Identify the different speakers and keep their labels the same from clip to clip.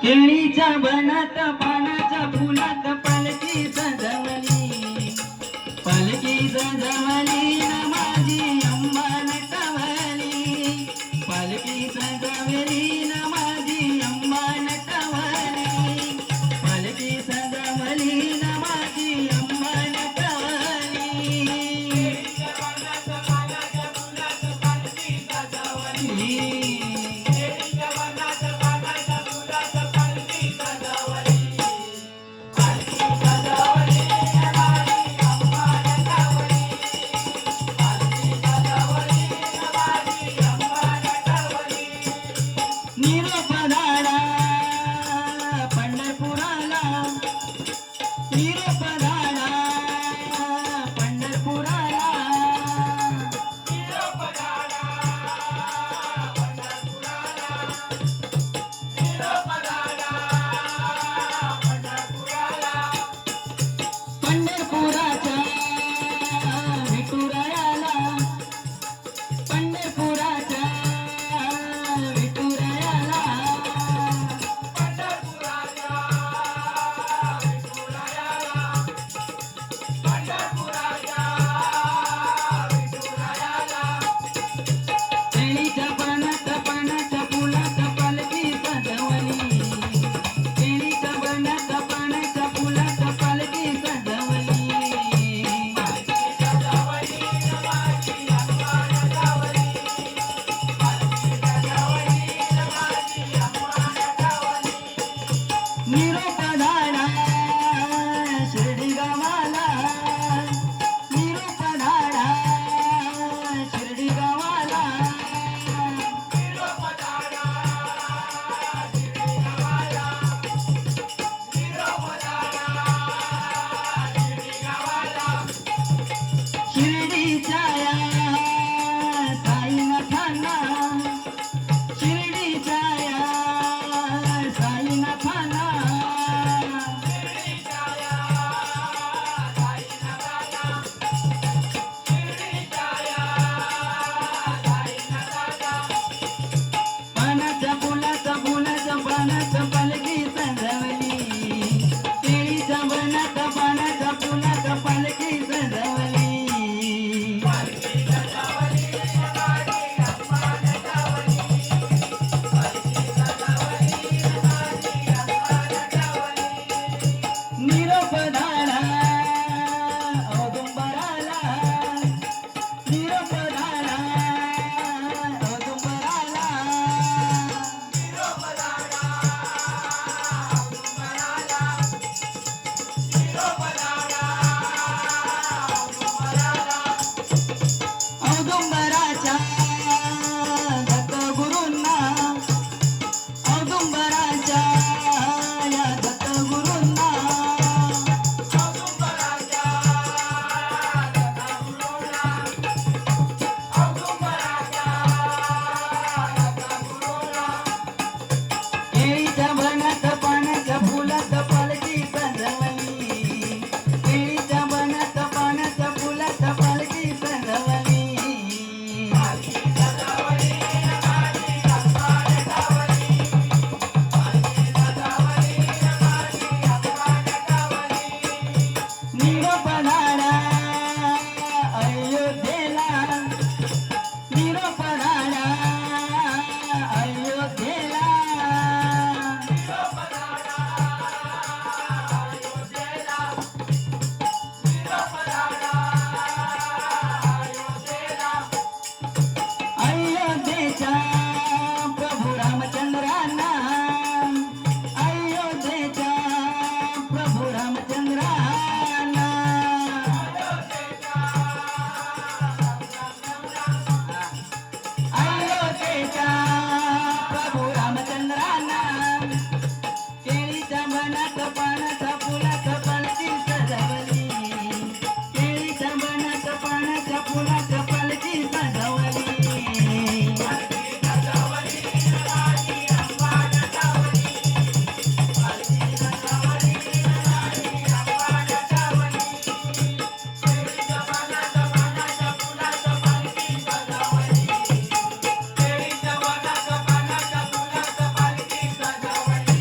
Speaker 1: केळीच्या बनात पानाच्या फुलात पालखी सजवली, पालखी सजवली न माझी अंबा नटवली, पालखी सजवली न माझी अंबा नटवली, पालखी सजवली न माझी अंबा नटवली. केळीच्या बनात पानाच्या फुलात पालखी सजवली, निरोप धाडा पंढरपुराला, निरोप धाडा पंढरपुराला, निरोप धाडा पंढरपुराला, निरोप धाडा पंढरपुराला. पंढरपुराच्या विठुरायाला, पंढरपुराच्या निरोप धाडा शिर्डी गावाला, निरोप धाडा शिर्डी गावाला, निरोप धाडा शिर्डी गावाला, निरोप धाडा शिर्डी गावाला. शिर्डीच्या या साईनाथांना, शिर्डीच्या या साईनाथांना, पानाच्या फुलाच्या फुलाच्या पानाच्या पालखी सजवली, केळीच्या बनाच्या पानाच्या फुलाच्या पालखी सजवली, पालखी सजवली माझी अंबा नटवली, पालखी सजवली माझी अंबा नटवली. निरोप धाडा औदुंबराला, निरोप धाडा औदुंबराला, निरोप धाडा औदुंबराला, निरोप धाडा औदुंबराला. औदुंबराच्या दत्तगुरूंना, औदुंबराच्या या दत्तगुरूंना, औदुंबराच्या दत्तगुरूंना, औदुंबराच्या दत्तगुरूंना. केळीच्या बनात पानाच्या फुलात पालखी सजवली, केळीच्या बनात पानाच्या फुलात पालखी सजवली, पालखी सजवली माझी अंबा नटवली, पालखी सजवली माझी अंबा नटवली. निरोप धाडा अयोध्येला, निरोप धाडा अयोध्येला, निरोप धाडा अयोध्येला, निरोप धाडा अयोध्येला. अयोध्येच्या प्रभू रामचंद्रांना, अयोध्येच्या प्रभू रामचंद्रांना, अयोध्येच्या प्रभू रामचंद्रांना. केळीच्या बनात पानाच्या फुलात पालखी सजवली, केळीच्या बनात पानाच्या फुलात पालखी सजवली, पालखी सजवली माझी अंबा नटवली, पालखी सजवली माझी अंबा नटवली. केळीच्या बनात पानाच्या फुलात पालखी सजवली, केळीच्या बनात पानाच्या फुलात पालखी सजवली.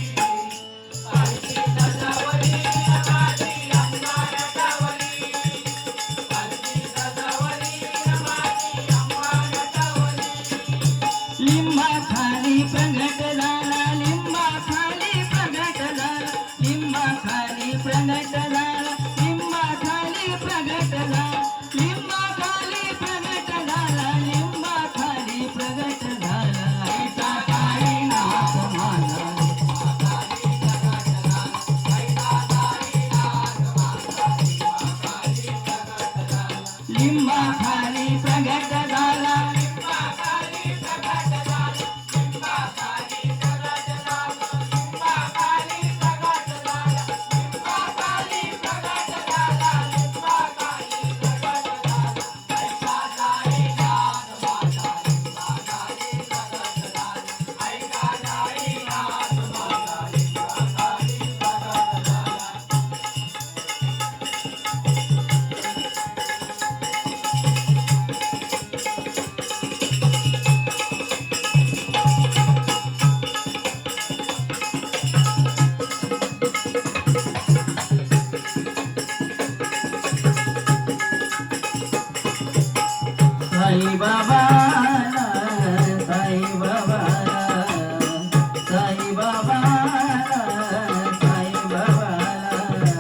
Speaker 1: साई बाबाला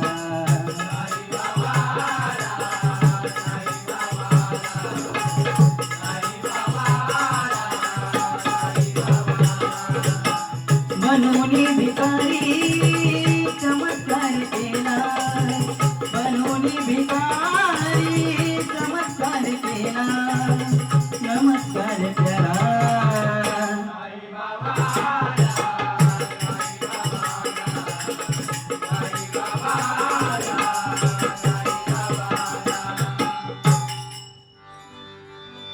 Speaker 1: बनवणी भिकारी चमत्कार केला बनवणी भिकारी चमत्कार केला नमस्कार करा